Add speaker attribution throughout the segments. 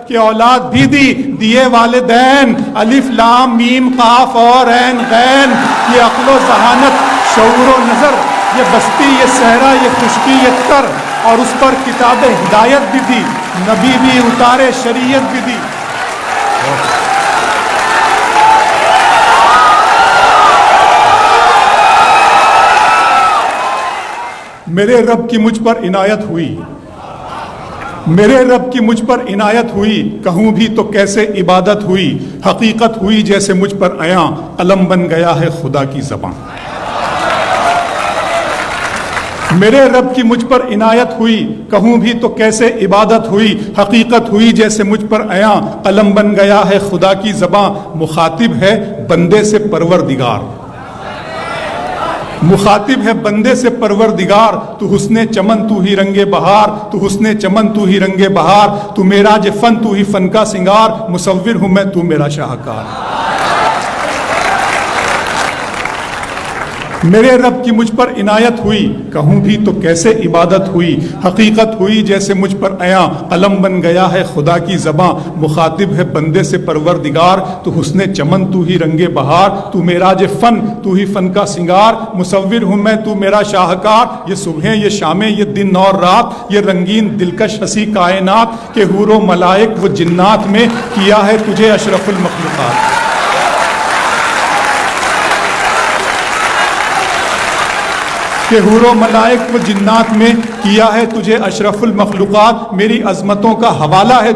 Speaker 1: کہ اولاد بھی دی، دیے والدین، الف لام میم قاف اور عین غین، یہ عقل و ذہانت، شعور و نظر، یہ بستی، یہ صحرا، یہ خشکی، یہ تر، اور اس پر کتاب ہدایت بھی دی، نبی بھی اتارے، شریعت بھی دی۔ میرے رب کی مجھ پر عنایت ہوئی، میرے رب کی مجھ پر عنایت ہوئی، کہوں بھی تو کیسے عبادت ہوئی، حقیقت ہوئی جیسے مجھ پر عیاں، قلم بن گیا ہے خدا کی زبان۔ میرے رب کی مجھ پر عنایت ہوئی، کہوں بھی تو کیسے عبادت ہوئی، حقیقت ہوئی جیسے مجھ پر عیاں، قلم بن گیا ہے خدا کی زبان۔ مخاطب ہے بندے سے پروردگار، مخاطب ہے بندے سے پروردگار، تو حسن چمن تو ہی رنگ بہار، تو حسن چمن تو ہی رنگ بہار، تو میرا جو فن تو ہی فن کا سنگار، مصور ہوں میں تو میرا شاہکار۔ میرے رب کی مجھ پر عنایت ہوئی، کہوں بھی تو کیسے عبادت ہوئی، حقیقت ہوئی جیسے مجھ پر عیاں، قلم بن گیا ہے خدا کی زباں۔ مخاطب ہے بندے سے پروردگار، تو حسن چمن تو ہی رنگ بہار، تو میراج فن تو ہی فن کا سنگار، مصور ہوں میں تو میرا شاہکار۔ یہ صبحیں، یہ شامیں، یہ دن اور رات، یہ رنگین دلکش ہنسی کائنات، کہ حور و ملائک و جنات میں کیا ہے تجھے اشرف المخلوقات۔ کہ حور و ملائک و جنات میں کیا ہے تجھے اشرف المخلوقات۔ میری عظمتوں کا حوالہ ہے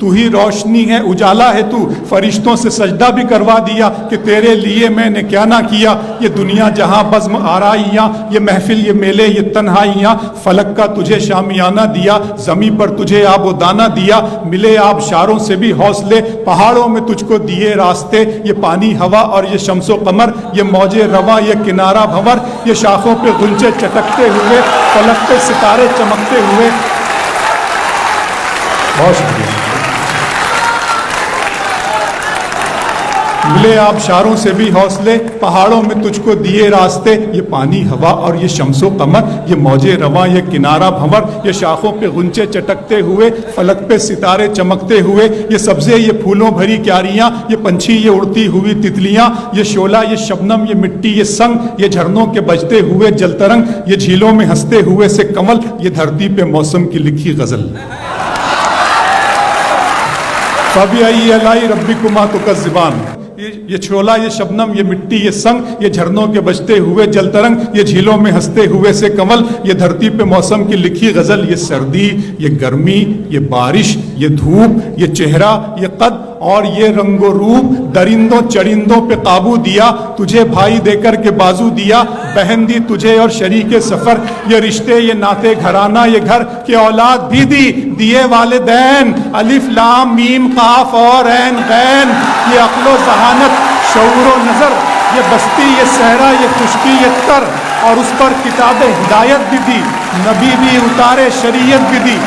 Speaker 1: تو ہی روشنی ہے، اجالا ہے تو، فرشتوں سے سجدہ بھی کروا دیا کہ تیرے لیے میں نے کیا نہ کیا۔ یہ دنیا جہاں بزم آرائیاں، یہ محفل، یہ میلے، یہ تنہائیاں، فلک کا تجھے شامیانہ دیا، زمیں پر تجھے آب و دانہ دیا، ملے آبشاروں سے بھی حوصلے، پہاڑوں میں تجھ کو دیے راستے، یہ پانی ہوا اور یہ شمس و قمر، یہ موج رواں، یہ کنارہ بھنور، یہ شاخوں پہ غنچے چٹکتے ہوئے، فلک پہ ستارے چمکتے ہوئے۔ بہت شکریہ۔ ملے آبشاروں سے بھی حوصلے، پہاڑوں میں تجھ کو دیے راستے، یہ پانی ہوا اور یہ شمس و قمر، یہ موج رواں، یہ کنارہ بھنور، یہ شاخوں پہ غنچے چٹکتے ہوئے، فلک پہ ستارے چمکتے ہوئے، یہ سبزے، یہ پھولوں بھری کیاریاں، یہ پنچھی، یہ اڑتی ہوئی تتلیاں، یہ شعلہ، یہ شبنم، یہ مٹی، یہ سنگ، یہ جھرنوں کے بجتے ہوئے جل ترنگ، یہ جھیلوں میں ہنستے ہوئے سے کمل، یہ دھرتی پہ موسم کی لکھی غزل۔ فَبِأَيِّ آلَاءِ رَبِّكُمَا تُكَذِّبَانِ، یہ چھولا، یہ شبنم، یہ مٹی، یہ سنگ، یہ جھرنوں کے بجتے ہوئے جل ترنگ، یہ جھیلوں میں ہنستے ہوئے سے کمل، یہ دھرتی پہ موسم کی لکھی غزل۔ یہ سردی، یہ گرمی، یہ بارش، یہ دھوپ، یہ چہرہ، یہ قد اور یہ رنگ و روپ، درندوں چرندوں پہ قابو دیا، تجھے بھائی دے کر کے بازو دیا، بہن دی تجھے اور شریک سفر، یہ رشتے، یہ ناتے گھرانہ، یہ گھر، کہ اولاد بھی دی، دیے والدین، الف لام میم قاف اور عین غین، یہ عقل و ذہانت، شعور و نظر، یہ بستی، یہ صحرا، یہ خشکی، یہ تر، اور اس پر کتاب ہدایت بھی دی، نبی بھی اتارے، شریعت بھی دی۔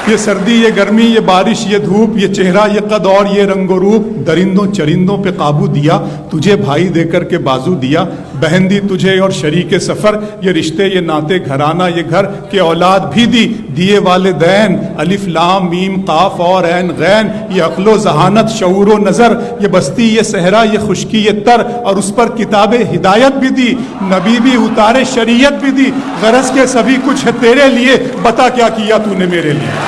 Speaker 1: یہ سردی، یہ گرمی، یہ بارش، یہ دھوپ، یہ چہرہ، یہ قد اور یہ رنگ و روپ، درندوں چرندوں پہ قابو دیا، تجھے بھائی دے کر کے بازو دیا، بہن دی تجھے اور شریک سفر، یہ رشتے، یہ ناتے گھرانہ، یہ گھر، کہ اولاد بھی دی، دیے والدین، الف لام میم قاف اور عین غین، یہ عقل و ذہانت، شعور و نظر، یہ بستی، یہ صحرا، یہ خشکی، یہ تر، اور اس پر کتاب ہدایت بھی دی، نبی بھی اتارے، شریعت بھی دی۔ غرض کے سبھی کچھ ہے تیرے لیے، بتا کیا کیا تو نے میرے لیے۔